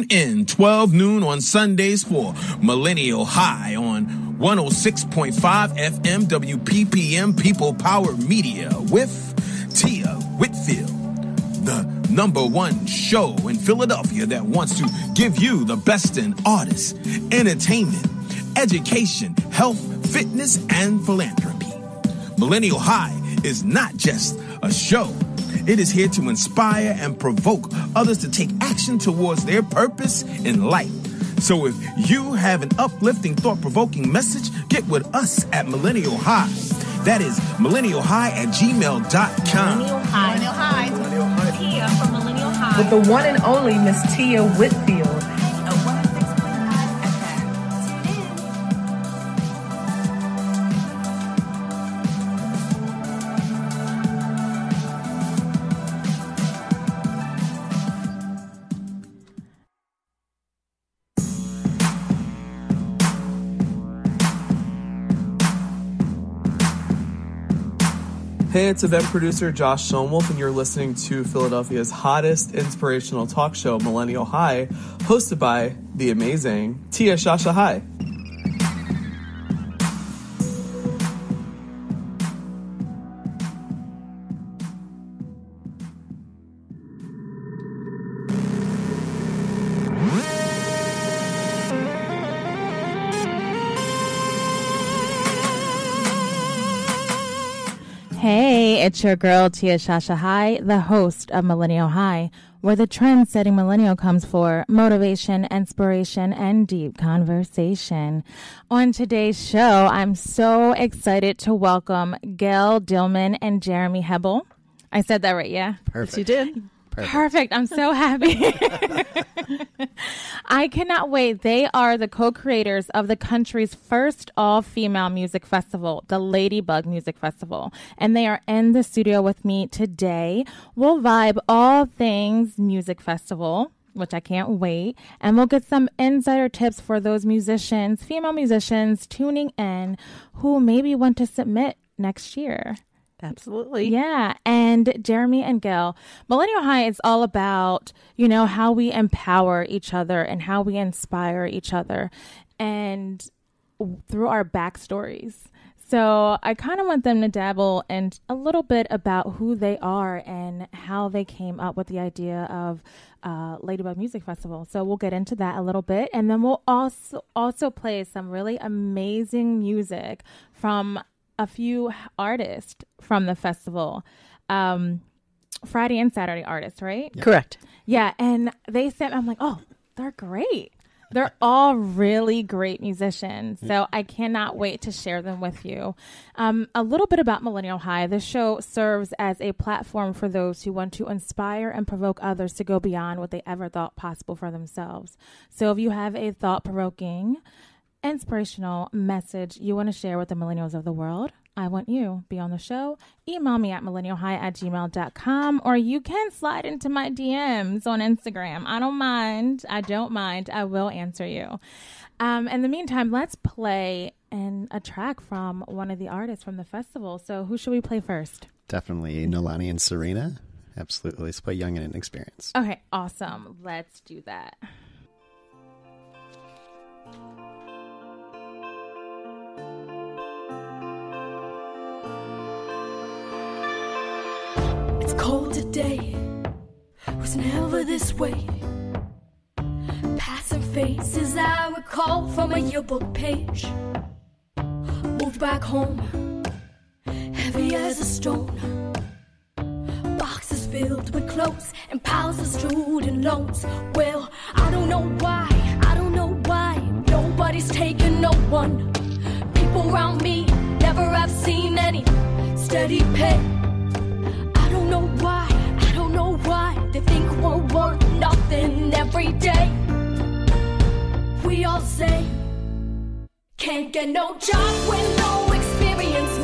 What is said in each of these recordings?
Tune in 12 noon on Sundays for Millennial High on 106.5 FM WPPM People Power Media with Tia Whitfield, the #1 show in Philadelphia that wants to give you the best in artists, entertainment, education, health, fitness, and philanthropy. Millennial High is not just a show. It is here to inspire and provoke others to take action towards their purpose in life. So if you have an uplifting, thought-provoking message, get with us at Millennial High. That is millennialhigh@gmail.com. Millennial High. Millennial High. Millennial High. Tia from Millennial High. With the one and only Miss Tia Whitfield. At 106.5 FM. Hey, it's event producer Josh Schoenwolf, and you're listening to Philadelphia's hottest inspirational talk show, Millennial High, hosted by the amazing Tia Shashai. Hey, it's your girl, Tia Shashai, the host of Millennial High, where the trend-setting millennial comes for motivation, inspiration, and deep conversation. On today's show, I'm so excited to welcome Gayle, Dillman, and Jeremy Hebbel. I said that right, yeah? Perfect. You did? Perfect. I'm so happy. I cannot wait. They are the co-creators of the country's first all-female music festival, the Ladybug Music Festival. And they are in the studio with me today. We'll vibe all things music festival, which I can't wait. And we'll get some insider tips for those musicians, female musicians tuning in who maybe want to submit next year. Absolutely. Yeah. And Jeremy and Gayle, Millennial High is all about, you know, how we empower each other and how we inspire each other and through our backstories. So I kind of want them to dabble in a little bit about who they are and how they came up with the idea of Ladybug Music Festival. So we'll get into that a little bit. And then we'll also play some really amazing music from a few artists from the festival, Friday and Saturday artists, right? Yeah. Correct. Yeah, and they said, I'm like, oh, they're great. They're all really great musicians, so I cannot wait to share them with you. A little bit about Millennial High. This show serves as a platform for those who want to inspire and provoke others to go beyond what they ever thought possible for themselves. So if you have a thought-provoking, inspirational message you want to share with the millennials of the world, I want you be on the show. Email me at millennialhigh@gmail.com, or you can slide into my DMs on Instagram. I don't mind. I will answer you. In the meantime, let's play a track from one of the artists from the festival. So who should we play first? Definitely Nolani and Serena. Absolutely. Let's play Young and Inexperienced. Okay, awesome. Let's do that. Cold today was never this way. Passing faces I recall from a yearbook page. Moved back home, heavy as a stone. Boxes filled with clothes and piles of student loans. Well, I don't know why nobody's taking no one. People around me never have seen any steady pay. I don't know why they think we're worth nothing every day. We all say, can't get no job with no experience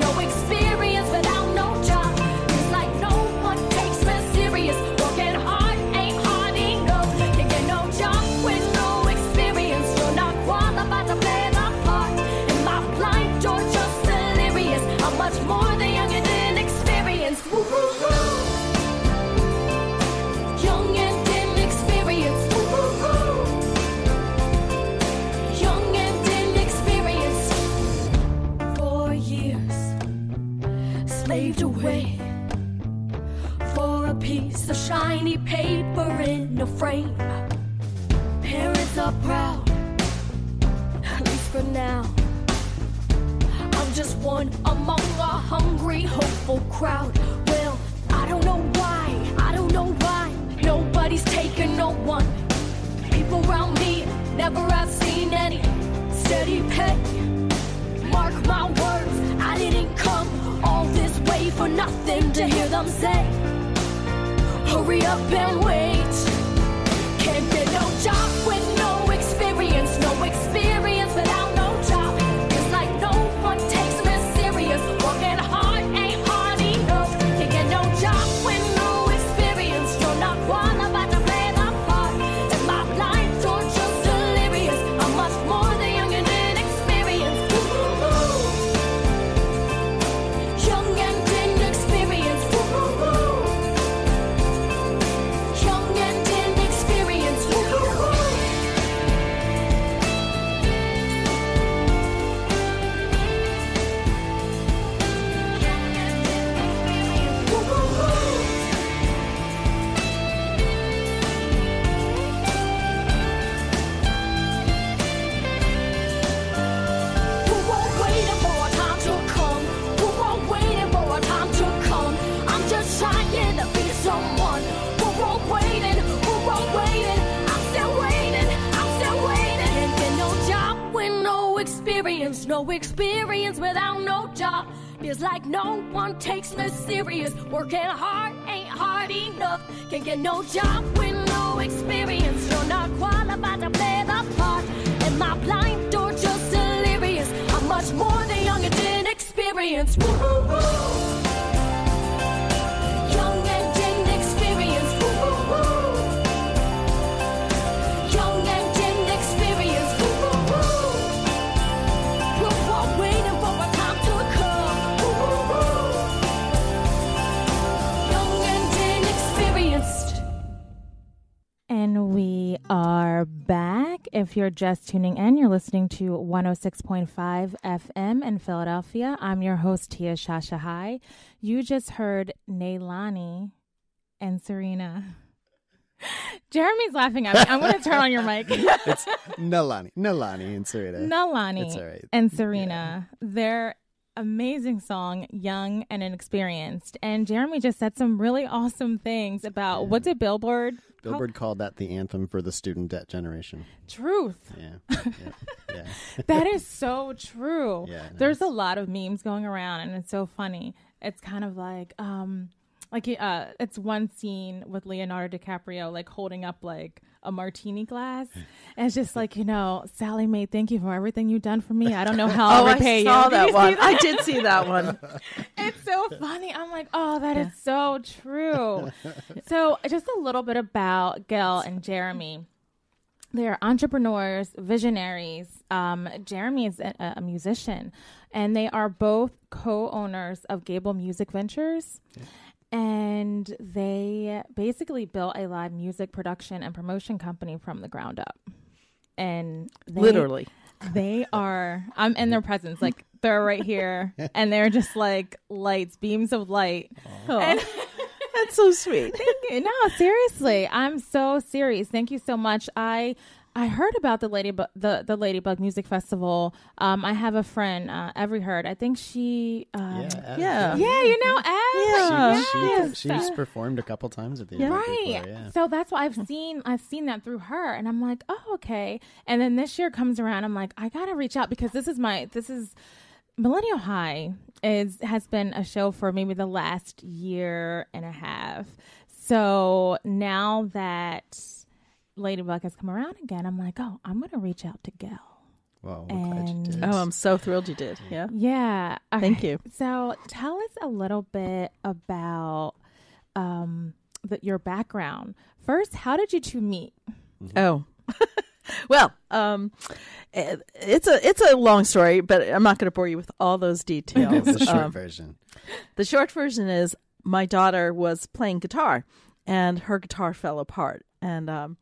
without no job. It's like no one takes me serious. Working hard ain't hard enough. Can't get no job with no experience. You're not qualified to play the part. Am I blind or just delirious? I'm much more than young and inexperienced. Woo-hoo-hoo. Young and inexperienced. Woo-hoo-hoo. fame. Parents are proud, at least for now. I'm just one among a hungry, hopeful crowd. Well, I don't know why nobody's taking no one. People around me never have seen any steady pay. Mark my words, I didn't come all this way for nothing to hear them say, hurry up and wait. Can't get no job with no experience without no job. It's like no one takes me serious. Working hard ain't hard enough. Can't get no job with no experience. You're not qualified to play the part. And my blind or just delirious. I'm much more than young and inexperienced. Young and inexperienced. Young and inexperienced. Who won't waiting for a time to come? Who won't waiting for a time to come? I'm just trying to be someone. Who won't waiting? Who won't waiting? I'm still waiting. I'm still waiting. Can't get no job with no experience. No experience without no job. Feels like no one takes me serious. Working hard ain't hard enough. Can't get no job with no experience. You're not qualified to play the part. Am I blind or just delirious? I'm much more than young and inexperienced. Young and inexperienced. Young and inexperienced. We're all waiting for a time to come. Young and inexperienced. And we are back. If you're just tuning in, you're listening to 106.5 FM in Philadelphia. I'm your host, Tia Shashai. You just heard Neilani and Serena. Jeremy's laughing at me. I'm going to turn on your mic. It's Nalani and Serena. Nalani It's all right. and Serena. Their amazing song, Young and Inexperienced. And Jeremy just said some really awesome things about, what's it, Billboard? Billboard called that the anthem for the student debt generation. Truth. Yeah. Yeah. That is so true. Yeah, There's a lot of memes going around, and it's so funny. It's kind of like it's one scene with Leonardo DiCaprio like holding up like a martini glass, and it's just like, Sally Mae, thank you for everything you've done for me. I don't know how I'll repay you. I saw Did that you one. see that? I did see that one. It's so funny. I'm like, oh, that is so true. So just a little bit about Gayle and Jeremy. They're entrepreneurs, visionaries. Jeremy is a musician, and they are both co-owners of Gable Music Ventures. Yeah. And they basically built a live music production and promotion company from the ground up. And Literally. They are, I'm in their presence, like they're right here, and they're just like lights, beams of light. And That's so sweet. thank you. No, seriously, I'm so serious. Thank you so much. I heard about the Ladybug Music Festival. I have a friend, Every Heard. I think she. Ev, yeah. Yeah, you know Ev. Yeah. She's performed a couple times at the event Right. before, yeah. So that's why I've seen that through her, and I'm like, oh, okay. And then this year comes around, I'm like, I gotta reach out because this is Millennial High has been a show for maybe the last year and a half. So now that Ladybug has come around again, I'm like, oh, I'm gonna reach out to Gayle. Well, we're glad you did. Oh, I'm so thrilled you did. Yeah. Yeah. Thank you. So tell us a little bit about your background. First, how did you two meet? Oh, well, it's a long story, but I'm not going to bore you with all those details. It's the short version. The short version is my daughter was playing guitar, and her guitar fell apart, and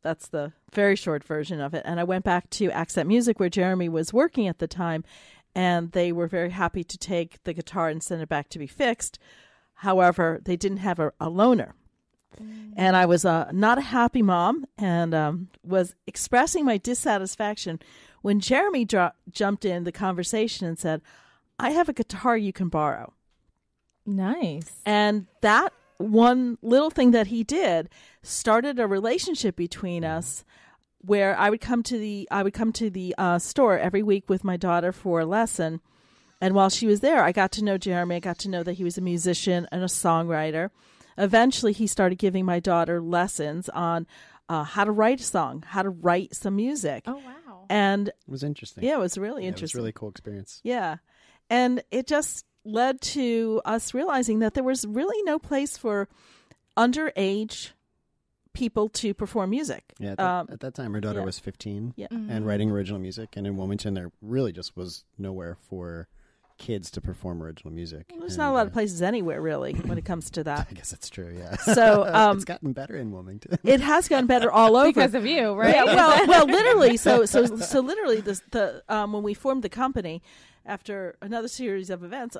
that's the very short version of it. And I went back to Accent Music, where Jeremy was working at the time, and they were very happy to take the guitar and send it back to be fixed. However, they didn't have a loaner. And I was not a happy mom, and was expressing my dissatisfaction when Jeremy jumped in the conversation and said, I have a guitar you can borrow. Nice. And that one little thing that he did started a relationship between us, where I would come to the store every week with my daughter for a lesson. And while she was there, I got to know Jeremy. I got to know that he was a musician and a songwriter. Eventually, he started giving my daughter lessons on how to write a song, how to write some music. Oh, wow. And It was interesting. yeah, it was really It interesting. was a really cool experience. Yeah. And it just led to us realizing that there was really no place for underage people to perform music. Yeah, at that time, her daughter yeah. was 15 Yeah. and writing original music. And in Wilmington, there really just was nowhere for kids to perform original music. There's And, not a lot of places anywhere, really, when it comes to that. I guess that's true, yeah. So it's gotten better in Wilmington. it has gotten better all over. Because of you, right? Yeah, well, literally. So literally, when we formed the company, after another series of events,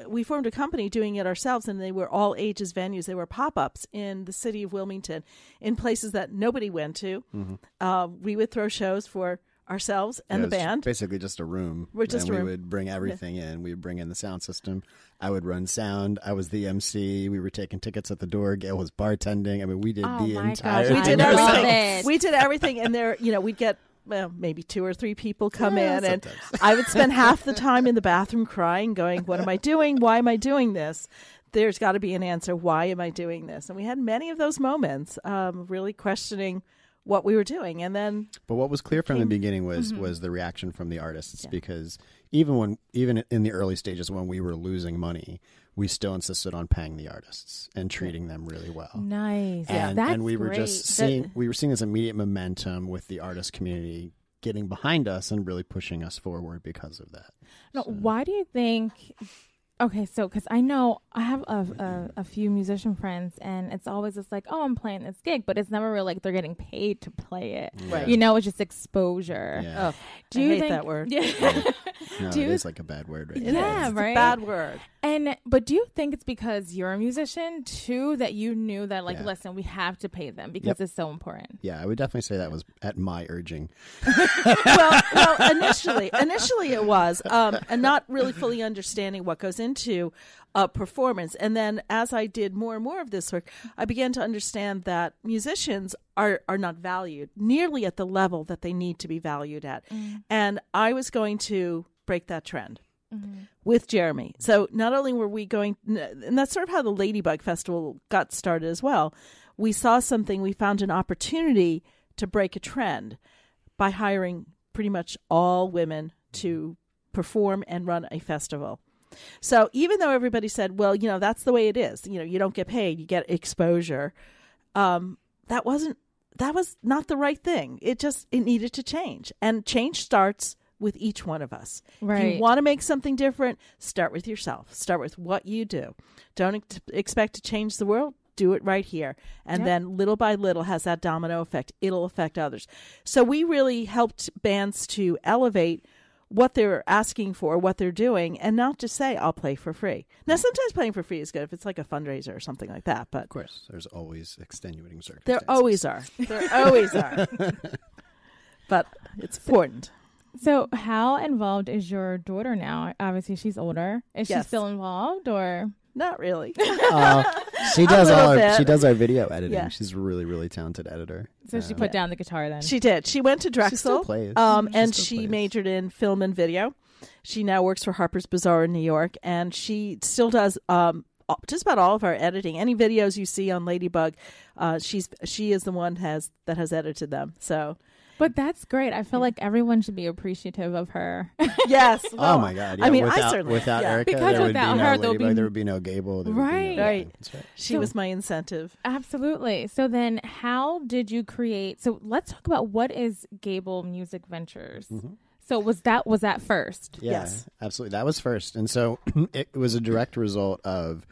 we formed a company doing it ourselves, and they were all ages venues. They were pop-ups in the city of Wilmington, in places that nobody went to. Mm-hmm. We would throw shows for ourselves and the band. Basically just a room. We're just and a room. we would bring everything in. We would bring in the sound system. I would run sound. I was the MC. We were taking tickets at the door. Gail was bartending. I mean, we did the entire gosh, We did I love everything. it. We did everything, and there, we'd get maybe 2 or 3 people come in, and sometimes. I would spend half the time in the bathroom crying, going, "What am I doing? Why am I doing this? There's got to be an answer. Why am I doing this?" And we had many of those moments, really questioning what we were doing, and then. But what was clear from the beginning was the reaction from the artists, because even in the early stages when we were losing money, we still insisted on paying the artists and treating them really well. Nice. And we were great. just seeing this immediate momentum with the artist community getting behind us and really pushing us forward because of that. No, why do you think? Okay, so because I know I have a few musician friends, and it's always just like, oh, I'm playing this gig, but it's never really like they're getting paid to play it. Right. It's just exposure. Yeah. Oh, Do I you hate think that word. Yeah. No, it is like a bad word right It now. is. It's a right? bad word. But do you think it's because you're a musician too that you knew that Yeah. listen, we have to pay them because it's so important? Yeah, I would definitely say that was at my urging. well, initially it was, and not really fully understanding what goes into a performance. And then as I did more and more of this work, I began to understand that musicians are not valued nearly at the level that they need to be valued at. And I was going to break that trend. With Jeremy. So not only were we going, and that's sort of how the Ladybug Festival got started as well. We saw something, we found an opportunity to break a trend by hiring pretty much all women to perform and run a festival. So even though everybody said, well, that's the way it is, you don't get paid, you get exposure. That was not the right thing. It needed to change, and change starts with each one of us. Right. If you want to make something different, start with yourself. Start with what you do. Don't expect to change the world. Do it right here. And then little by little has that domino effect. It'll affect others. So we really helped bands to elevate what they're asking for, what they're doing, and not just say, I'll play for free. Now, sometimes playing for free is good if it's like a fundraiser or something like that. But Of course, there's always extenuating circumstances. there always are. There always are. But it's important. So how involved is your daughter now? Obviously, she's older. Is she Yes. still involved, or? Not really. She does little bit. She does our video editing. Yeah. She's a really, really talented editor. So she put down the guitar then? She did. She went to Drexel, still plays. and She still she plays. majored in film and video. She now works for Harper's Bazaar in New York, and she still does just about all of our editing. Any videos you see on Ladybug, she is the one that has edited them. So But that's great. I feel like everyone should be appreciative of her. yes. Oh my God! Yeah, I mean, without, I certainly without Erica, Because there without would be her, no there'll Ladybug, be- there would be no Gable. There would be Right. no, Right. That's right. She was my incentive. Absolutely. So then how did you create? So let's talk about what is Gable Music Ventures. So was that first? Yeah, Yes. absolutely. That was first, and so it was a direct result of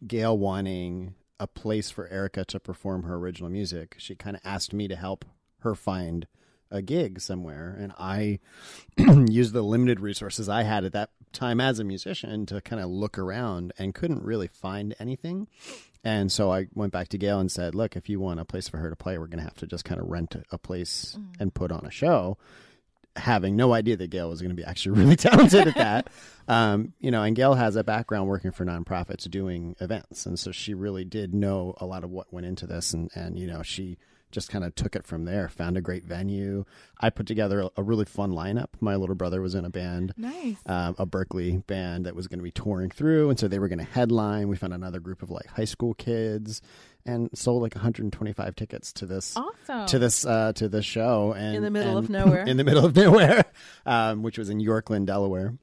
Gail wanting a place for Erica to perform her original music. She kind of asked me to help her find a gig somewhere, and I used the limited resources I had at that time as a musician to kind of look around and couldn't really find anything. And so I went back to Gayle and said, look, if you want a place for her to play, we're going to have to just kind of rent a place and put on a show, having no idea that Gayle was going to be actually really talented at that. And Gayle has a background working for nonprofits doing events. And so she really did know a lot of what went into this. And she just kind of took it from there, found a great venue. I put together a really fun lineup. My little brother was in a band, Nice. A Berkeley band that was going to be touring through. And so they were going to headline. We found another group of like high school kids and sold like 125 tickets to this, Awesome. to this show. And In the middle of nowhere. In the middle of nowhere, which was in Yorkland, Delaware.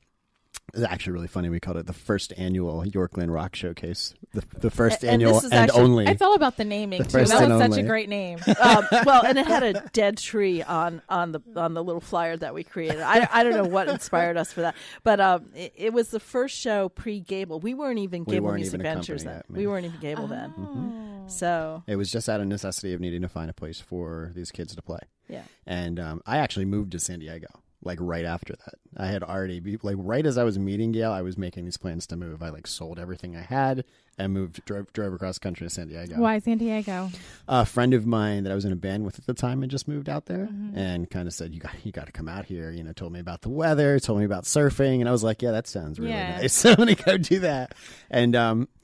It was actually really funny. We called it the first annual Yorkland Rock Showcase. The first And annual this is and actually- only. It's all about the naming, too. first That and was such only. a great name. And it had a dead tree on the little flyer that we created. I don't know what inspired us for that, but it was the first show pre-Gable. We weren't even Gable weren't Music even a Ventures company then. yet, We weren't even Gable then. Oh. So It was just out of necessity of needing to find a place for these kids to play. yeah. And I actually moved to San Diego, like right after that. I had already, right as I was meeting Gayle, I was making these plans to move. I sold everything I had and drove across the country to San Diego. Why San Diego? A friend of mine that I was in a band with at the time had just moved out there and kind of said, you got to come out here. Told me about the weather, told me about surfing. And I was like, yeah, that sounds really nice. So I'm going to go do that. And,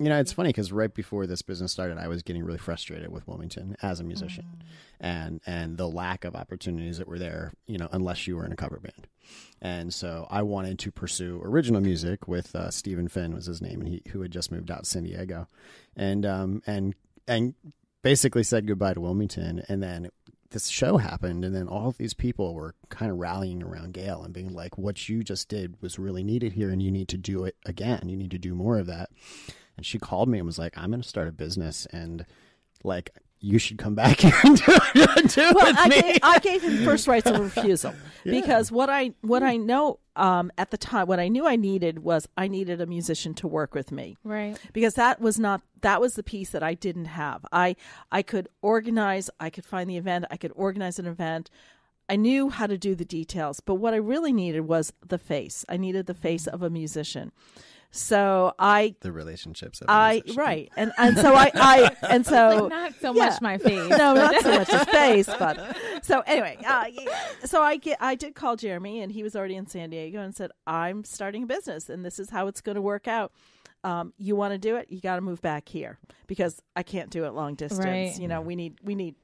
it's funny because right before this business started, I was getting really frustrated with Wilmington as a musician and the lack of opportunities that were there, unless you were in a cover band. And so I wanted to pursue original music with Stephen Finn was his name, and who had just moved out to San Diego, and basically said goodbye to Wilmington. And then this show happened, and then all of these people were kind of rallying around Gayle and being like, "What you just did was really needed here, and you need to do it again. You need to do more of that." And she called me and was like, "I'm going to start a business, and like." You should come back here and do it with me. I gave him first rights of refusal because what I know at the time, what I knew I needed was I needed a musician to work with me. Right. Because that was the piece that I didn't have. I could organize, I could find the event, I could organize an event. I knew how to do the details, but what I really needed was the face. I needed the face of a musician. So the relationships. Right, and so and so Not so much my face. No, not so much his face, but so anyway, so I did call Jeremy, and he was already in San Diego, and said, "I'm starting a business, and this is how it's going to work out. You want to do it? You got to move back here because I can't do it long distance. Right. We need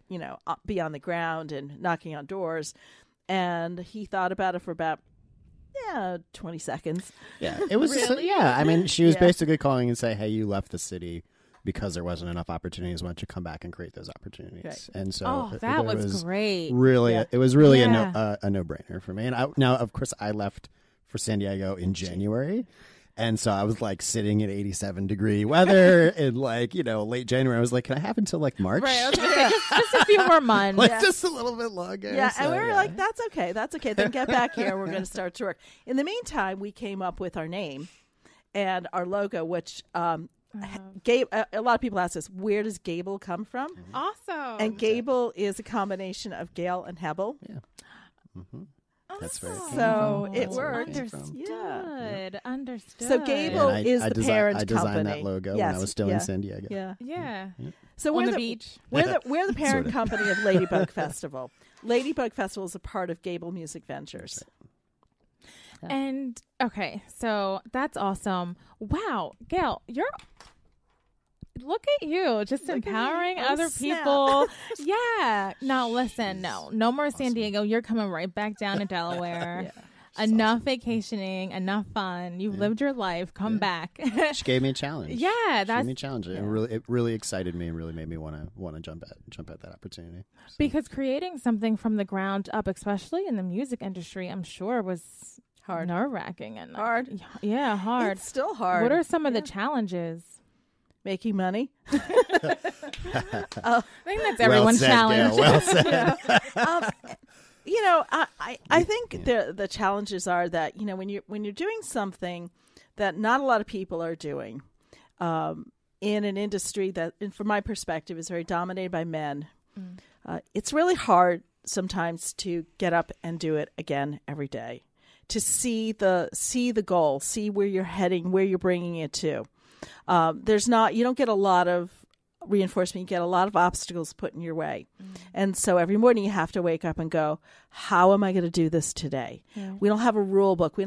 be on the ground and knocking on doors." And he thought about it for about 20 seconds. Yeah, it was. Really? I mean, she was basically calling and say, "Hey, you left the city because there wasn't enough opportunities. Why don't you come back and create those opportunities?" Right. And so, that was great. Really, Yeah. it was really Yeah. a no-brainer for me. And now, of course, I left for San Diego in January. And so I was like sitting at 87-degree weather in late January. I was like, can I have until like March? Right. I was gonna say, just a few more months. Just a little bit longer. Yeah, So, and we were like, that's okay. Then get back here. We're going to start to work. In the meantime, we came up with our name and our logo, which a lot of people ask us, where does Gable come from? Awesome. And Gable is a combination of Gayle and Hebbel. Yeah. Mm-hmm. That's very cool. So it That's where worked. came from. Understood. So Gable And is the parent I designed company. that logo Yes, when I was still in San Diego. Yeah. Yeah. So On we're the beach. We're the parent Sorta. company of Ladybug Festival. Ladybug Festival is a part of Gable Music Ventures. And okay, so that's awesome. Wow, Gayle, look at you, just empowering other snap. people. Yeah. Now listen, no more San Diego. You're coming right back down to Delaware. Enough vacationing, enough fun. You've lived your life. Come back. She gave me a challenge. Yeah, She that's gave me a challenge. It really excited me and really made me want to jump at that opportunity. So. because creating something from the ground up, especially in the music industry, I'm sure was Hard. nerve-wracking and Hard. Yeah, hard. It's still hard. What are some of the challenges? Making money? I think that's everyone's challenge. Gayle, well said. I think the challenges are that when you're doing something that not a lot of people are doing, in an industry that, from my perspective, is very dominated by men. It's really hard sometimes to get up and do it again every day, to see the goal, see where you're heading, where you're bringing it to. You don't get a lot of reinforcement. You get a lot of obstacles put in your way. And so every morning you have to wake up and go, how am I going to do this today? Yeah. We don't have a rule book.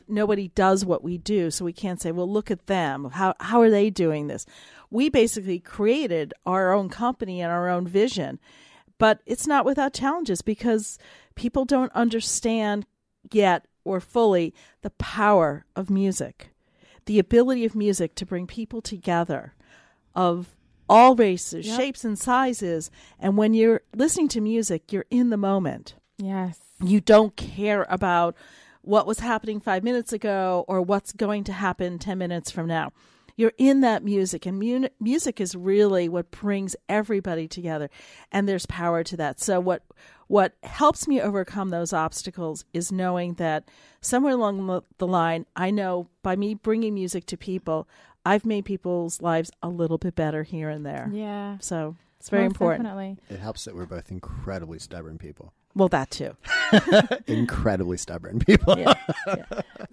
Nobody does what we do. So we can't say, well, look at them. How are they doing this? We basically created our own company and our own vision, but it's not without challenges because people don't understand yet or fully the power of music, the ability of music to bring people together of all races, shapes, and sizes. And when you're listening to music, you're in the moment. Yes. You don't care about what was happening 5 minutes ago or what's going to happen 10 minutes from now. You're in that music, and music is really what brings everybody together, and there's power to that. So what helps me overcome those obstacles is knowing that somewhere along the line, I know by me bringing music to people, I've made people's lives a little bit better here and there. Yeah. So it's very important. Definitely. It helps that we're both incredibly stubborn people. Well, that too. Incredibly stubborn people. Yeah.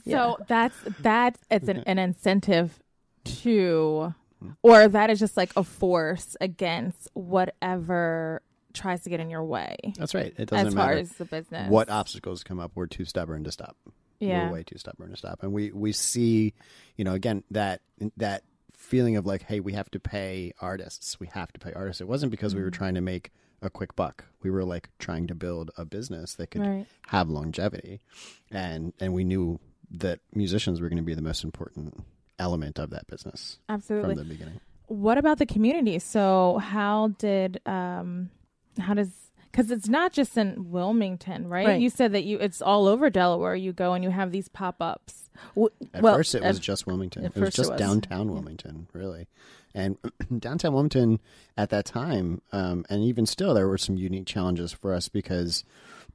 So that's an incentive to, or that is just like a force against whatever tries to get in your way. That's right. It doesn't matter as far as the business. what obstacles come up. We're too stubborn to stop. Yeah. We're way too stubborn to stop. And we see, again, that feeling of like, hey, we have to pay artists. We have to pay artists. It wasn't because we were trying to make a quick buck. We were like trying to build a business that could have longevity. And we knew that musicians were going to be the most important element of that business. Absolutely. From the beginning. What about the community? So because it's not just in Wilmington, right? You said that it's all over Delaware. You go and you have these pop-ups. At first it was just Wilmington. It was just downtown Wilmington, really. And downtown Wilmington at that time, and even still, there were some unique challenges for us because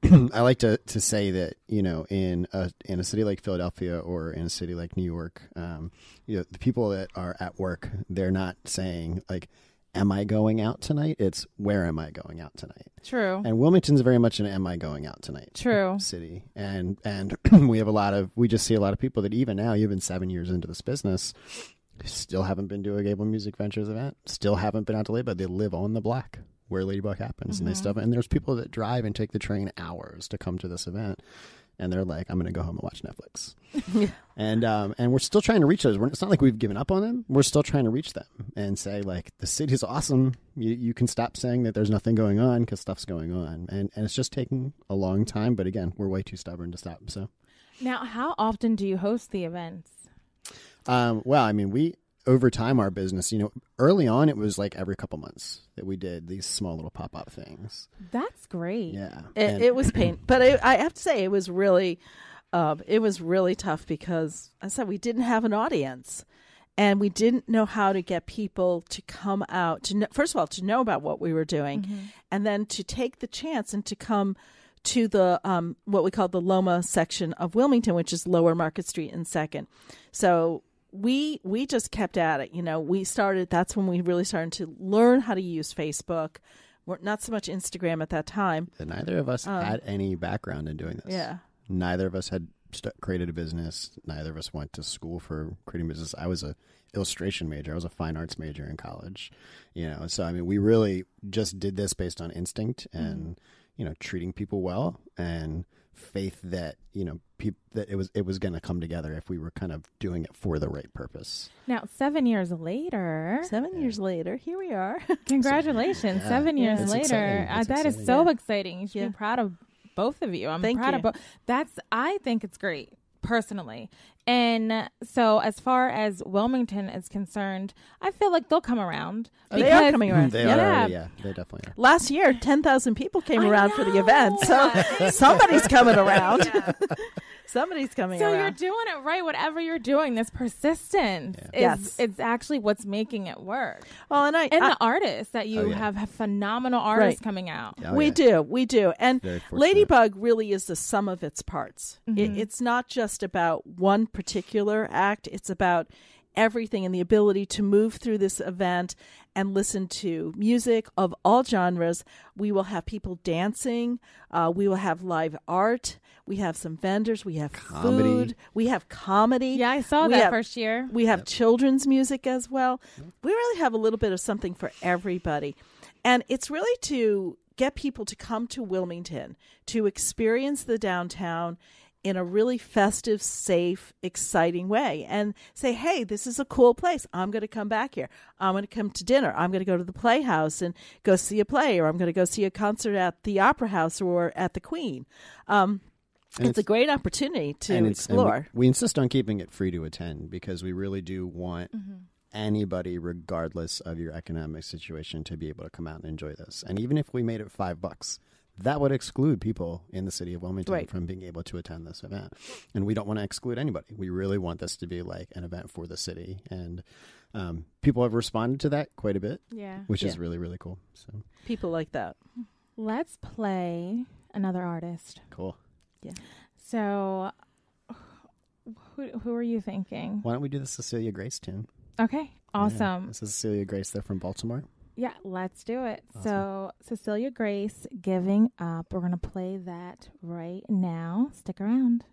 I like to say that, in a city like Philadelphia or in a city like New York, the people that are at work, they're not saying like, am I going out tonight? It's where am I going out tonight? True. And Wilmington's very much an am I going out tonight city. And we just see a lot of people that even now, even 7 years into this business, still haven't been to a Gable Music Ventures event, still haven't been out to Ladybug. They live on the block where Ladybug happens, and they stuff. And there's people that drive and take the train hours to come to this event, and they're like, I'm going to go home and watch Netflix. And we're still trying to reach those. It's not like we've given up on them. We're still trying to reach them and say, like, the city's awesome. You can stop saying that there's nothing going on because stuff's going on. And it's just taking a long time. But again, we're way too stubborn to stop. So now, how often do you host the events? Well, I mean, over time, our business, early on, it was like every couple months that we did these small little pop-up things. That's great. Yeah. It was pain. But I have to say, it was really tough because, as I said, we didn't have an audience. And we didn't know how to get people to come out, first of all, to know about what we were doing, and then to take the chance and to come to the what we call the Loma section of Wilmington, which is Lower Market Street and 2nd. So we just kept at it. That's when we really started to learn how to use Facebook. We're not so much Instagram at that time. And neither of us had any background in doing this. Yeah. Neither of us had created a business. Neither of us went to school for creating business. I was a illustration major. I was a fine arts major in college. So I mean, we really just did this based on instinct and treating people well and faith that that it was going to come together if we were kind of doing it for the right purpose. Now, 7 years later, here we are. Congratulations! 7 years later, that is so exciting. You should be proud of both of you. I'm proud of both. I think it's great personally. And so as far as Wilmington is concerned, I feel like they'll come around. They are coming around. They definitely are. Last year, 10,000 people came around for the event. So somebody's coming around. Somebody's coming around. So you're doing it right. Whatever you're doing, this persistence is actually what's making it work. Well, and the artists that you have phenomenal artists coming out. We do. And Ladybug really is the sum of its parts. It's not just about one particular act. It's about everything and the ability to move through this event and listen to music of all genres. We will have people dancing. We will have live art. We have some vendors. We have food. We have comedy. Yeah, I saw that first year. We have children's music as well. We really have a little bit of something for everybody. And it's really to get people to come to Wilmington, to experience the downtown in a really festive, safe, exciting way and say, hey, this is a cool place. I'm going to come back here. I'm going to come to dinner. I'm going to go to the Playhouse and go see a play, or I'm going to go see a concert at the Opera House or at the Queen. It's a great opportunity to explore. And we insist on keeping it free to attend because we really do want anybody, regardless of your economic situation, to be able to come out and enjoy this. And even if we made it $5, that would exclude people in the city of Wilmington from being able to attend this event. And we don't want to exclude anybody. We really want this to be like an event for the city. And people have responded to that quite a bit, which is really, really cool. So people like that. Let's play another artist. Cool. Yeah. So who are you thinking? Why don't we do the Cecilia Grace tune? Okay, awesome. Yeah, this is Cecilia Grace. They're from Baltimore. Yeah, let's do it. Awesome. So Cecilia Grace, Giving Up. We're going to play that right now. Stick around.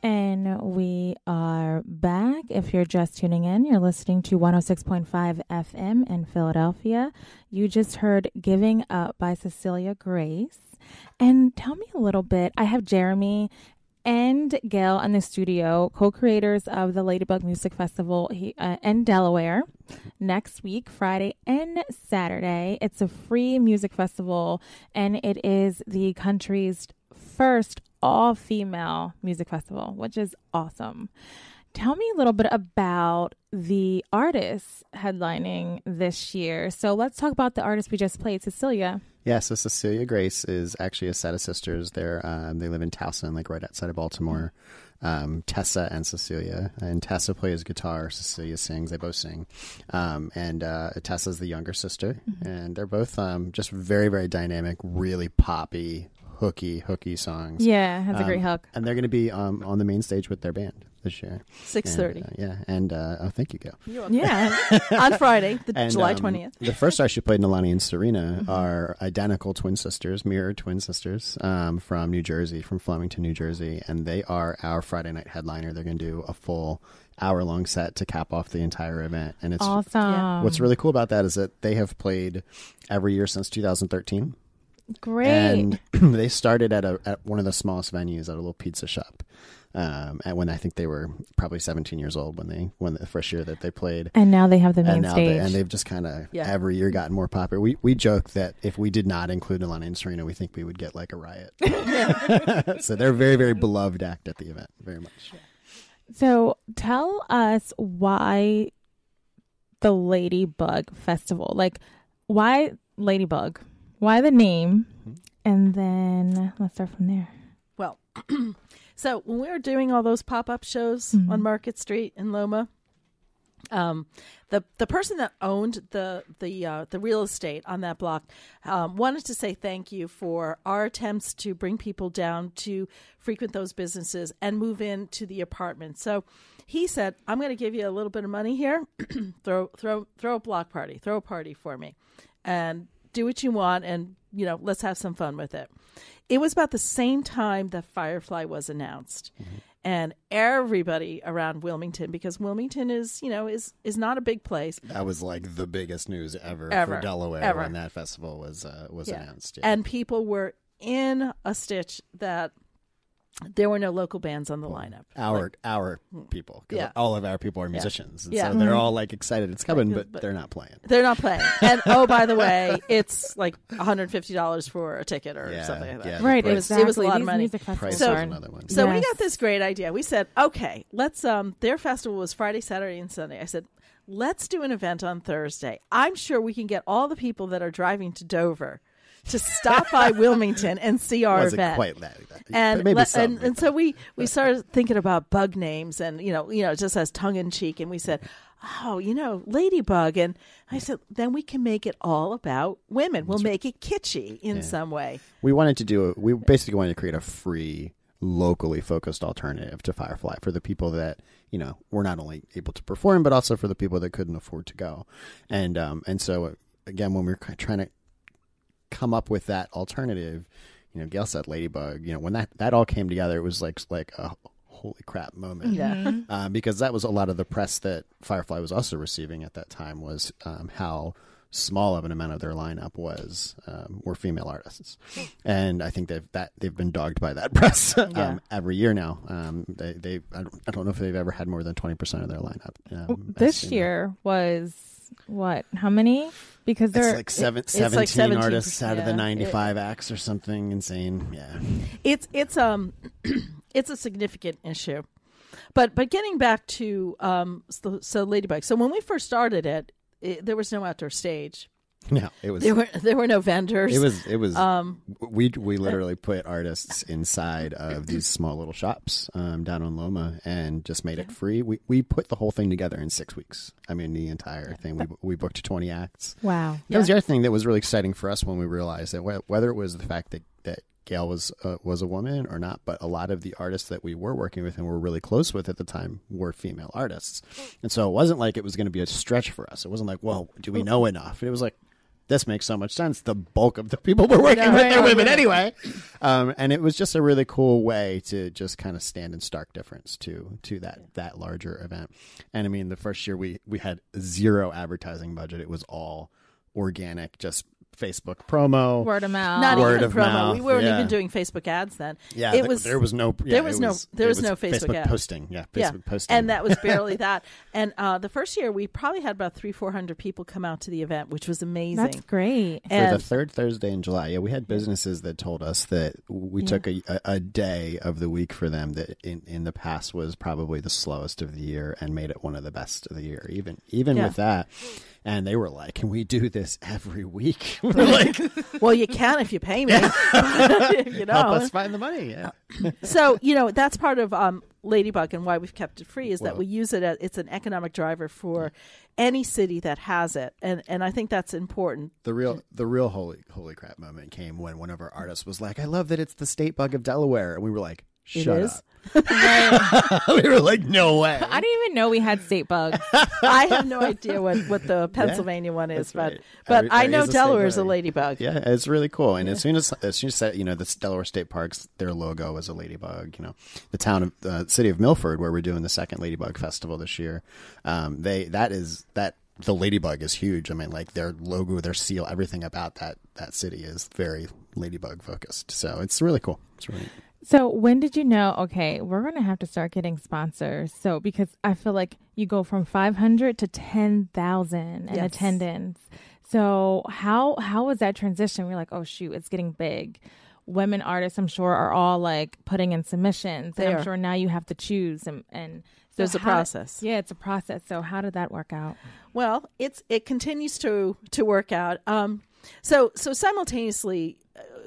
And we are back. If you're just tuning in, you're listening to 106.5 FM in Philadelphia. You just heard Giving Up by Cecilia Grace. And tell me a little bit. I have Jeremy and Gayle in the studio, co-creators of the Ladybug Music Festival in Delaware, next week, Friday and Saturday. It's a free music festival, and it is the country's first all-female music festival, which is awesome. Tell me a little bit about the artists headlining this year. So let's talk about the artist we just played, Cecilia. Yeah, so Cecilia Grace is actually a set of sisters. They live in Towson, like right outside of Baltimore. Tessa and Cecilia. And Tessa plays guitar. Cecilia sings. They both sing. And Tessa's the younger sister. Mm-hmm. And they're both just very, very dynamic, really poppy, hooky songs. Yeah, has a great hook. And they're going to be on the main stage with their band this year. 6:30. And thank you, Gayle. Yeah, on Friday, July 20th. The first artist she played, Nalani and Serena, are identical twin sisters, mirror twin sisters from New Jersey, from Flemington, New Jersey. And they are our Friday night headliner. They're going to do a full hour-long set to cap off the entire event. And it's awesome. Yeah. What's really cool about that is that they have played every year since 2013. Great. And they started at one of the smallest venues at a little pizza shop. And when I think they were probably 17 years old when the first year that they played. And now they have the main stage. And they've just kind of every year gotten more popular. We joke that if we did not include Nalani and Serena, we think we would get like a riot. So they're a very, very beloved act at the event. Very much. So tell us why the Ladybug Festival. Like, why Ladybug? Why the name? And then let's start from there. Well, so when we were doing all those pop-up shows on Market Street in Loma, the person that owned the real estate on that block wanted to say thank you for our attempts to bring people down to frequent those businesses and move into the apartments. So he said, "I'm going to give you a little bit of money here. throw a block party, throw a party for me, and do what you want, and let's have some fun with it." It was about the same time that Firefly was announced. And everybody around Wilmington, because Wilmington is not a big place. That was like the biggest news ever for Delaware when that festival was announced. Yeah. And people were in a stitch that there were no local bands on the lineup. Our people, because all of our people are musicians, and Yeah. so they're all like excited it's coming, but they're not playing. They're not playing. And oh, by the way, it's like $150 for a ticket or something like that. Yeah, Right, It was a lot of money. Price So- was another one. So we Yes. got this great idea. We said, okay, let's their festival was Friday, Saturday, and Sunday. I said, let's do an event on Thursday. I'm sure we can get all the people that are driving to Dover to stop by Wilmington and see our Wasn't event. quite that. And Maybe some. and so we started thinking about bug names, and just as tongue in cheek, and we said, Ladybug, and I said, then we can make it all about women. We'll make it kitschy in some way. We basically wanted to create a free, locally focused alternative to Firefly for the people that were not only able to perform, but also for the people that couldn't afford to go. And so again, when we were trying to come up with that alternative, Gayle said Ladybug. When that all came together, it was like a holy crap moment. Yeah. Because that was a lot of the press that Firefly was also receiving at that time, was how small of an amount of their lineup were female artists, and I think they've been dogged by that press every year now. I don't know if they've ever had more than 20% of their lineup. This year was what? How many? Because it's like 17 like 17%, artists out of the 95 acts or something insane. Yeah, it's it's a significant issue, but getting back to so Ladybug. So when we first started it, there was no outdoor stage. No, it was there were no vendors. It was we literally put artists inside of these small little shops down on Loma and just made it free. We put the whole thing together in 6 weeks. I mean, the entire thing. We booked 20 acts. Wow. That was the other thing that was really exciting for us when we realized that whether it was the fact that Gayle was a woman or not, but a lot of the artists that we were working with and were really close with at the time were female artists. And so it wasn't like it was going to be a stretch for us. It wasn't like, well, do we know enough? It was like, this makes so much sense. The bulk of the people we're working with are women anyway. And it was just a really cool way to just kind of stand in stark difference to that larger event. And I mean, the first year we had zero advertising budget. It was all organic, just Facebook promo, word of mouth. Not word even of promo. mouth. We weren't Yeah. even doing Facebook ads then. Yeah, it was there was no Facebook ad. posting. Yeah, Facebook posting, and that was barely that. And the first year, we probably had about 300-400 people come out to the event, which was amazing. That's great. For the third Thursday in July. Yeah, we had businesses that told us that we took a day of the week for them that in the past was probably the slowest of the year and made it one of the best of the year. Even with that. And they were like, "Can we do this every week?" We're like, "Well, you can if you pay me. You know, help us find the money." Yeah. So that's part of Ladybug and why we've kept it free is that we use it as it's an economic driver for any city that has it, and I think that's important. The real holy crap moment came when one of our artists was like, "I love that it's the state bug of Delaware," and we were like, "Shut up." We were like, "No way." I didn't even know we had state bugs. I have no idea what the Pennsylvania one is, right. but I know is a Delaware is state a bug. ladybug. Yeah, it's really cool. And as soon as the Delaware State Parks, their logo is a ladybug. The town of city of Milford, where we're doing the second Ladybug Festival this year, the ladybug is huge. I mean, like their logo, their seal, everything about that city is very ladybug focused. So it's really cool. It's really neat. So when did you know, okay, we're going to have to start getting sponsors? So because I feel like you go from 500 to 10,000 in attendance. So how was that transition? We're like, oh, shoot, it's getting big. Women artists, I'm sure, are all like putting in submissions. And I'm sure now you have to choose. And so there's a process. It's a process. So how did that work out? Well, it continues to work out. So simultaneously,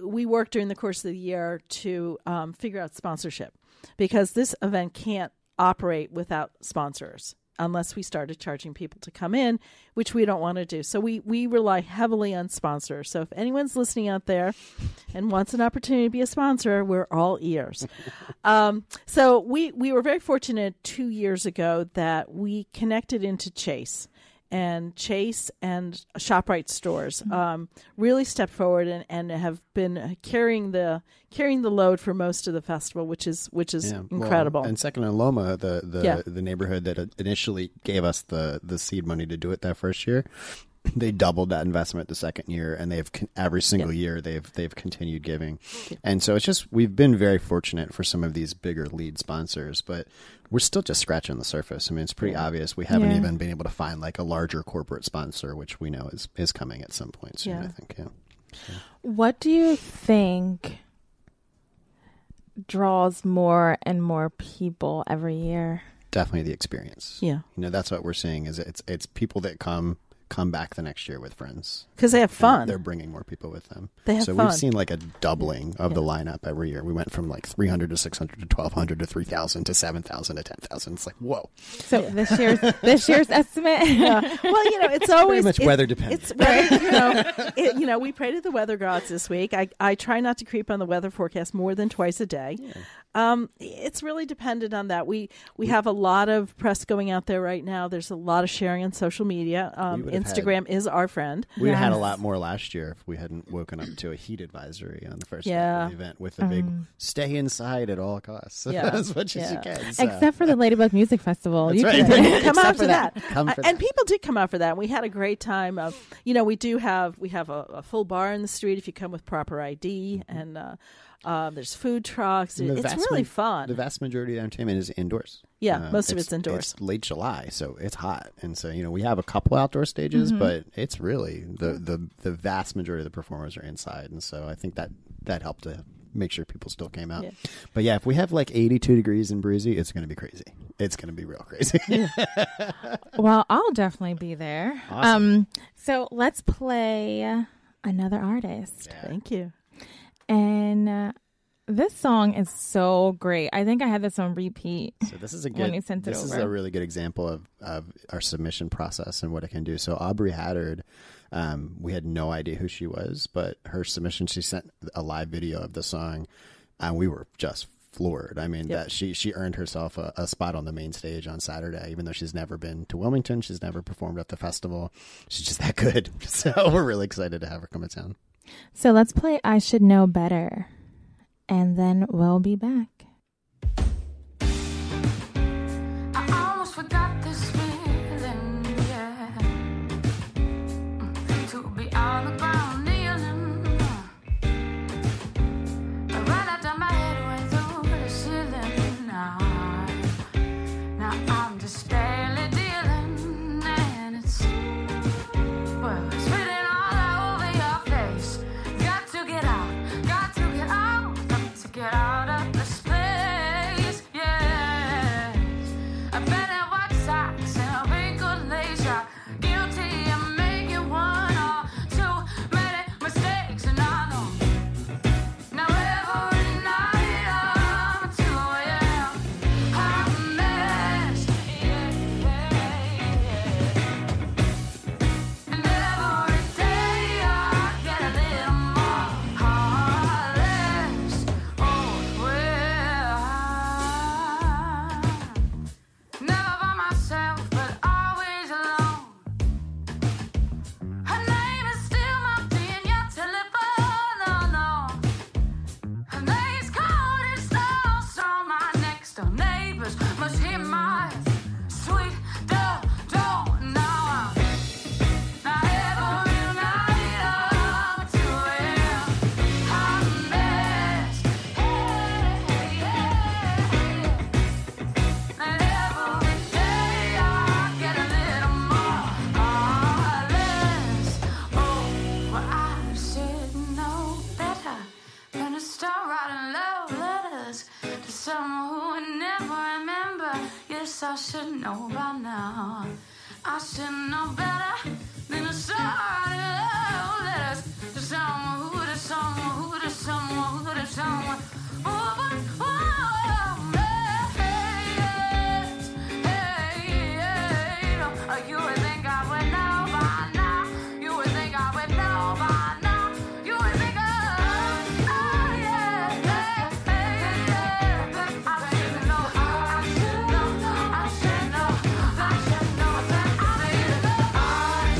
we worked during the course of the year to figure out sponsorship because this event can't operate without sponsors unless we started charging people to come in, which we don't want to do. So we rely heavily on sponsors. So if anyone's listening out there and wants an opportunity to be a sponsor, we're all ears. So we were very fortunate 2 years ago that we connected into Chase. And Chase and ShopRite stores really stepped forward and have been carrying the load for most of the festival, which is incredible. And Second and Loma, the neighborhood that initially gave us the seed money to do it that first year, they doubled that investment the second year, and they've every single year they've continued giving. And so it's just we've been very fortunate for some of these bigger lead sponsors, but we're still just scratching the surface. I mean, it's pretty obvious we haven't even been able to find like a larger corporate sponsor, which we know is coming at some point soon. I think. Yeah. So. What do you think draws more and more people every year? Definitely the experience. Yeah. That's what we're seeing is it's people that come back the next year with friends because they have fun. They're bringing more people with them. They have fun. We've seen like a doubling of the lineup every year. We went from like 300 to 600 to 1,200 to 3,000 to 7,000 to 10,000. It's like whoa. So this year's estimate. Well, it's always pretty much weather dependent. It's weather, we pray to the weather gods this week. I try not to creep on the weather forecast more than twice a day. Yeah. It's really dependent on that. We have a lot of press going out there right now. There's a lot of sharing on social media. Instagram is our friend. We'd have had a lot more last year if we hadn't woken up to a heat advisory on the first day of the event with a big stay inside at all costs as much as you can. So. Except for the Ladybug Music Festival. That's you right. Come out for that. And people did come out for that. We had a great time. We have a full bar in the street if you come with proper ID and there's food trucks. It's really fun. The vast majority of the entertainment is indoors. Yeah, most of it's indoors. It's late July, so it's hot, and so we have a couple outdoor stages, but it's really the vast majority of the performers are inside, and so I think that helped to make sure people still came out. Yeah. But yeah, if we have like 82 degrees and breezy, it's going to be crazy. It's going to be real crazy. Well, I'll definitely be there. Awesome. So let's play another artist. Yeah. Thank you. And this song is so great. I think I had this on repeat. So this is a good. When you sent it this over. is a really good example of our submission process and what it can do. So Aubrey Haddard, we had no idea who she was, but her submission, she sent a live video of the song, and we were just floored. I mean, that she earned herself a spot on the main stage on Saturday, even though she's never been to Wilmington, she's never performed at the festival. She's just that good. So we're really excited to have her come to town. So let's play I Should Know Better, and then we'll be back. I almost forgot this feeling, yeah. To be on the ground near should know by now. I should know better than to start letters to someone who to someone who to someone who to someone. Oh, but you would think I would know by now. You would think I would know by now. You would think I should know. I should know. I should know. I should know better. I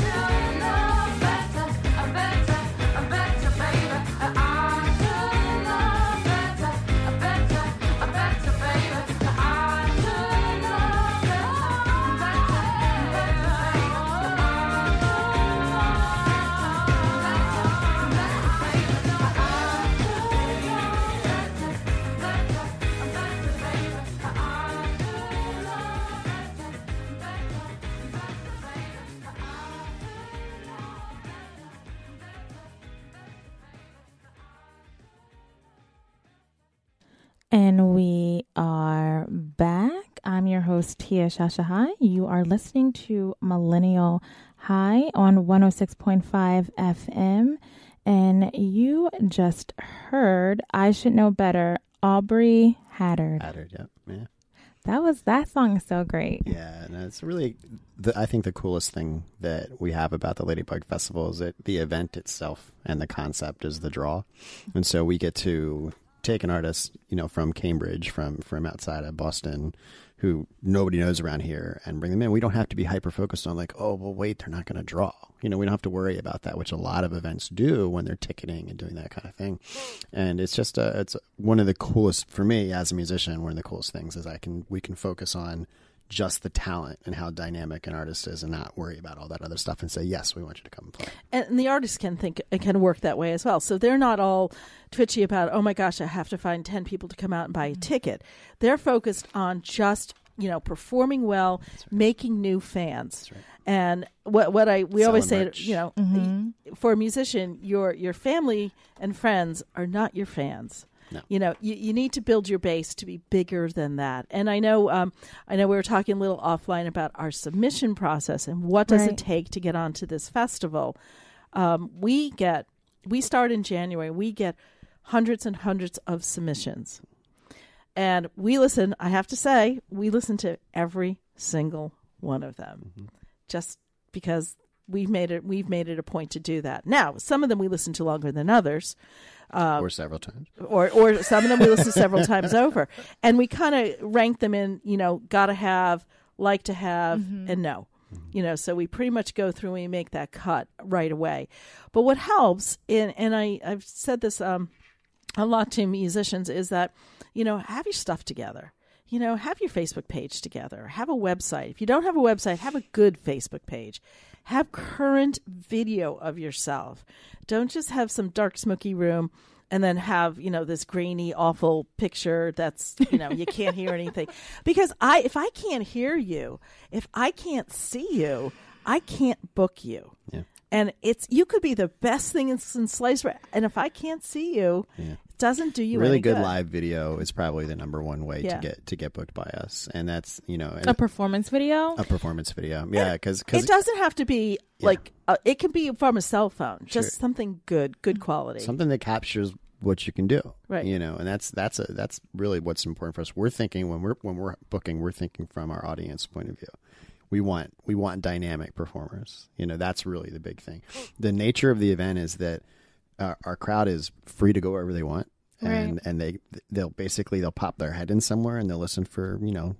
should know better, better, better, baby. I should know better, better, better, baby. I should know And we are back. I'm your host, Tia Shashai. You are listening to Millennial High on 106.5 FM. And you just heard I Should Know Better, Aubrey Haddard. Haddard, yeah. That song is so great. Yeah, and it's really, I think the coolest thing that we have about the Ladybug Festival is that the event itself and the concept is the draw. And so we get to take an artist, from Cambridge, from outside of Boston, who nobody knows around here, and bring them in. We don't have to be hyper focused on like, oh, well, wait, they're not going to draw. We don't have to worry about that, which a lot of events do when they're ticketing and doing that kind of thing. And it's just it's one of the coolest for me as a musician. One of the coolest things is we can focus on just the talent and how dynamic an artist is, and not worry about all that other stuff, and say, yes, we want you to come and play. And the artists can work that way as well. So they're not all twitchy about, oh my gosh, I have to find 10 people to come out and buy a ticket. They're focused on just, performing well, making new fans. That's right. And we always say, for a musician, your family and friends are not your fans. No. You need to build your base to be bigger than that. And I know we were talking a little offline about our submission process and what does it take to get onto this festival. We start in January. We get hundreds and hundreds of submissions, and I have to say, we listen to every single one of them, just because we've made it a point to do that. Now, some of them we listen to longer than others. Or several times. Or some of them we listen several times over. And we kind of rank them in, gotta have, like to have, and no. So we pretty much go through and we make that cut right away. But what helps, and I've said this a lot to musicians, is that, have your stuff together. Have your Facebook page together. Have a website. If you don't have a website, have a good Facebook page. Have current video of yourself. Don't just have some dark, smoky room and then have, this grainy, awful picture that's, you can't hear anything. Because if I can't hear you, if I can't see you, I can't book you. Yeah. And you could be the best thing in sliced bread. And if I can't see you, it doesn't do you really any good. Live video is probably the number one way to get booked by us. And that's, a performance video. A performance video. Yeah. Because it doesn't have to be like, it can be from a cell phone, just something good quality. Something that captures what you can do. Right. And that's really what's important for us. We're thinking when we're booking, we're thinking from our audience point of view. We want dynamic performers. That's really the big thing. The nature of the event is that our crowd is free to go wherever they want. And they'll pop their head in somewhere and they'll listen for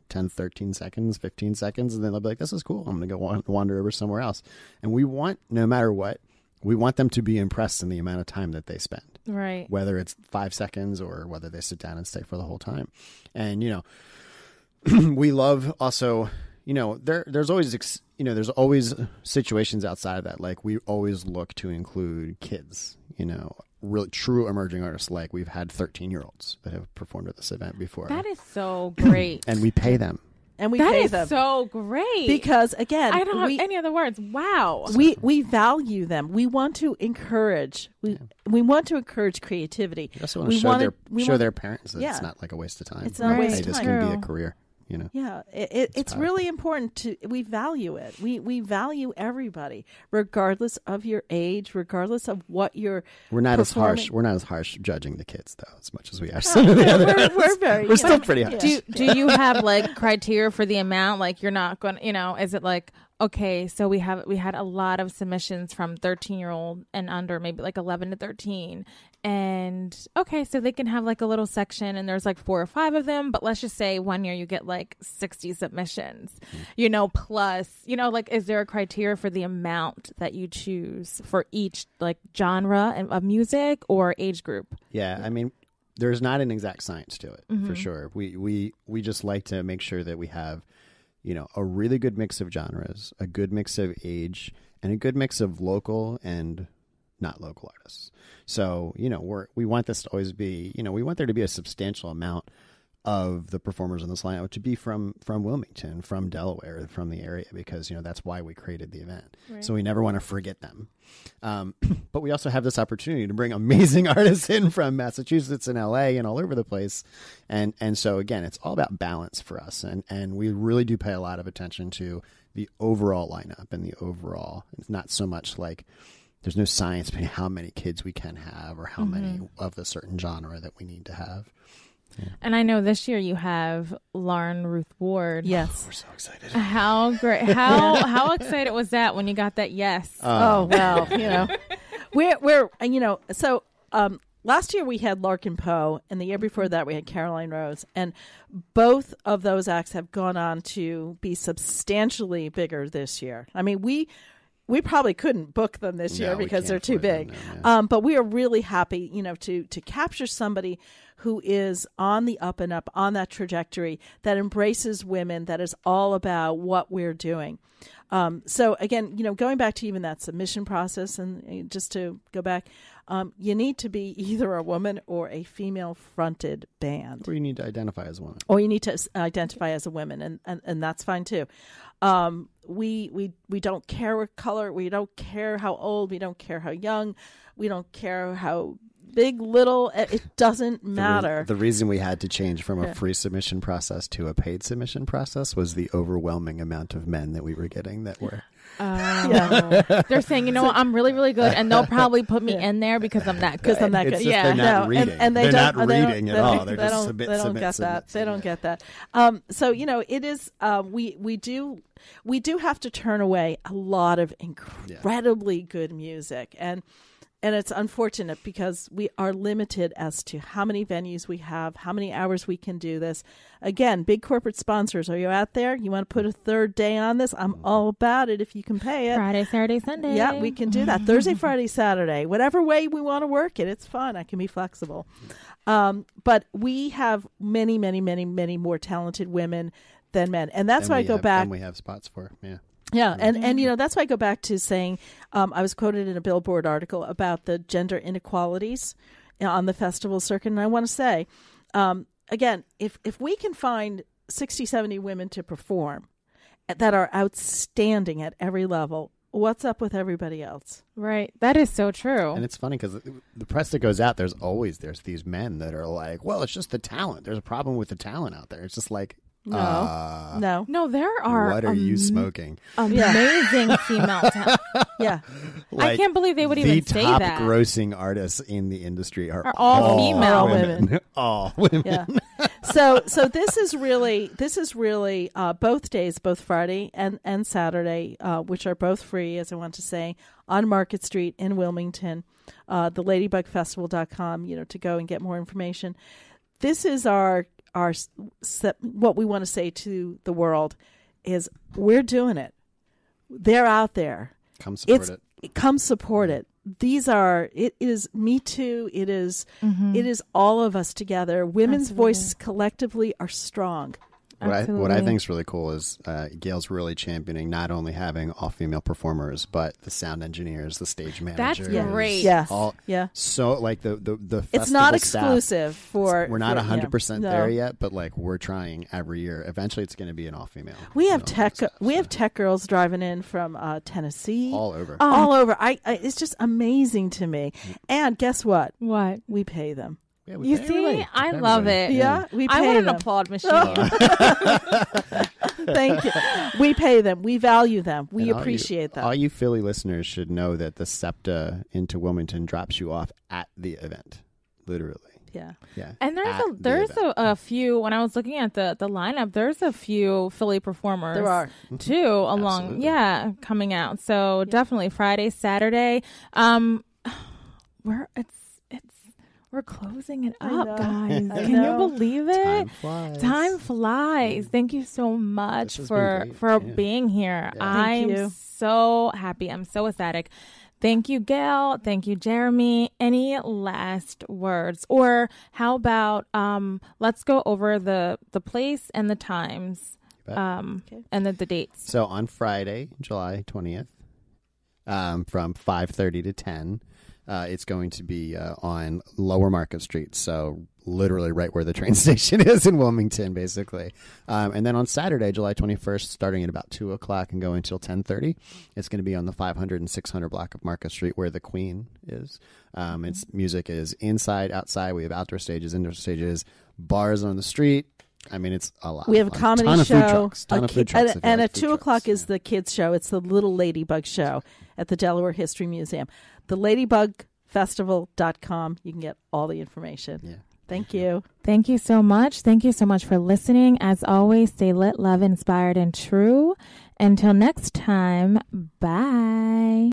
10, 13 seconds, 15 seconds, and then they'll be like, this is cool, I'm gonna go wander over somewhere else. And we want, no matter what, we want them to be impressed in the amount of time that they spend, right? Whether it's 5 seconds or whether they sit down and stay for the whole time. And we love also, there's always situations outside of that. Like we always look to include kids, really true emerging artists. Like we've had 13-year-olds that have performed at this event before. That is so great. And we pay them. And we pay them. That is so great. Because again, I don't have any other words. Wow. We value them. We want to encourage. We want to encourage creativity. We also want to show their parents that it's not like a waste of time. It's not a waste of time. This can be a career. you know. Yeah, it's really important we value it. We value everybody, regardless of your age, regardless of what you're. We're not performing. as harsh. We're not as harsh judging the kids though, as much as we are some of the other. We're still pretty harsh. Do you have like criteria for the amount? Like you're not going, is it like, okay, so we had a lot of submissions from 13-year-old and under, maybe like 11 to 13. And okay, so they can have like a little section and there's like 4 or 5 of them, but let's just say one year you get like 60 submissions, plus, like, is there a criteria for the amount that you choose for each like genre of music or age group? Yeah, I mean, there's not an exact science to it, for sure. We just like to make sure that we have, a really good mix of genres, a good mix of age, and a good mix of local and not local artists. So, we want this to always be, we want there to be a substantial amount of the performers on this lineup to be from Wilmington, from Delaware, from the area, because, that's why we created the event. Right. So we never want to forget them. But we also have this opportunity to bring amazing artists in from Massachusetts and LA and all over the place. And so, again, it's all about balance for us. And we really do pay a lot of attention to the overall lineup and the overall. It's not so much like there's no science behind how many kids we can have or how many of the certain genre that we need to have. Yeah. And I know this year you have Lauren Ruth Ward. Yes. We're so excited. How great. How excited was that when you got that yes? Oh, well, we're so last year we had Larkin Poe, and the year before that we had Caroline Rose, and both of those acts have gone on to be substantially bigger this year. I mean, we probably couldn't book them this year because they're too big. But we are really happy, to capture somebody who is on the up and up, on that trajectory, that embraces women, that is all about what we're doing. So again, going back to even that submission process, and just to go back, you need to be either a woman or a female-fronted band. Or you need to identify as a woman. Or you need to identify as a woman, and that's fine too. We don't care what color, we don't care how old, we don't care how young, we don't care how big, little, it doesn't matter. The reason we had to change from a free submission process to a paid submission process was the overwhelming amount of men that we were getting that were. They're saying, I'm really, really good, and they'll probably put me in there because I'm that good. They're not reading. And they're not reading at all. They're just submit. They don't get that. They don't get that. So it is. We do have to turn away a lot of incredibly good music, and it's unfortunate because we are limited as to how many venues we have, how many hours we can do this. Again, big corporate sponsors, are you out there? You want to put a third day on this? I'm all about it if you can pay it. Friday, Saturday, Sunday. Yeah, we can do that. Thursday, Friday, Saturday. Whatever way we want to work it, it's fun. I can be flexible. But we have many, many, many, many more talented women than men. And that's why I go back. And we have spots for, Yeah, and that's why I go back to saying I was quoted in a Billboard article about the gender inequalities on the festival circuit, and I want to say, again, if we can find 60, 70 women to perform that are outstanding at every level, what's up with everybody else? Right, that is so true. And it's funny because the press that goes out, there's these men that are like, well, it's just the talent. There's a problem with the talent out there. It's just like, No, there are. What are you smoking? Amazing female talent. Yeah, I can't believe they would even say that. The top grossing artists in the industry are all female women. All women. Yeah. So this is really both days, both Friday and Saturday, which are both free, as I want to say, on Market Street in Wilmington. The ladybugfestival.com, to go and get more information. This is our what we want to say to the world is we're doing it. They're out there. Come support it. Come support it. It is Me Too. It is all of us together. Women's voices collectively are strong. What I think is really cool is Gayle's really championing not only having all female performers, but the sound engineers, the stage managers. That's great. Yes. So like the it's not staff, exclusive for. We're not 100% there yet, but like we're trying every year. Eventually, it's going to be an all female. We have tech girls driving in from Tennessee, all over. All over. It's just amazing to me. And guess what? What? We pay them. Yeah, we You pay see, everybody. I Pay love everybody. it. Yeah, we I pay want an them. applaud machine. Thank you. We pay them. We value them. We And appreciate them. All you Philly listeners should know that the SEPTA into Wilmington drops you off at the event, literally. Yeah. Yeah. And At the there's event. a few, when I was looking at the lineup, there's a few Philly performers. There are. Too, along, Absolutely. coming out. So definitely Friday, Saturday. We're closing it I up, know. guys. I Can know. you believe it? Time flies. Time flies. Thank you so much This has been for great. Yeah. being here. Yeah. I'm Thank you. so happy. I'm so ecstatic. Thank you, Gayle. Thank you, Jeremy. Any last words? Or how about let's go over the place and the times bet. and the dates. So on Friday, July 20th, from 5:30 to 10, it's going to be on Lower Market Street, so literally right where the train station is in Wilmington, basically. And then on Saturday, July 21st, starting at about 2 o'clock and going until 10:30, it's going to be on the 500 and 600 block of Market Street where the Queen is. Its music is inside, outside. We have outdoor stages, indoor stages, bars on the street. I mean, it's a lot. We have a of fun. comedy ton of show. food trucks, ton of food trucks. if you And like at food 2 o'clock trucks, is the kids' show. It's the Little Ladybug Show at the Delaware History Museum. The ladybugfestival.com. You can get all the information. Yeah. Thank you. Thank you so much. Thank you so much for listening. As always, stay lit, love, inspired, and true. Until next time, bye.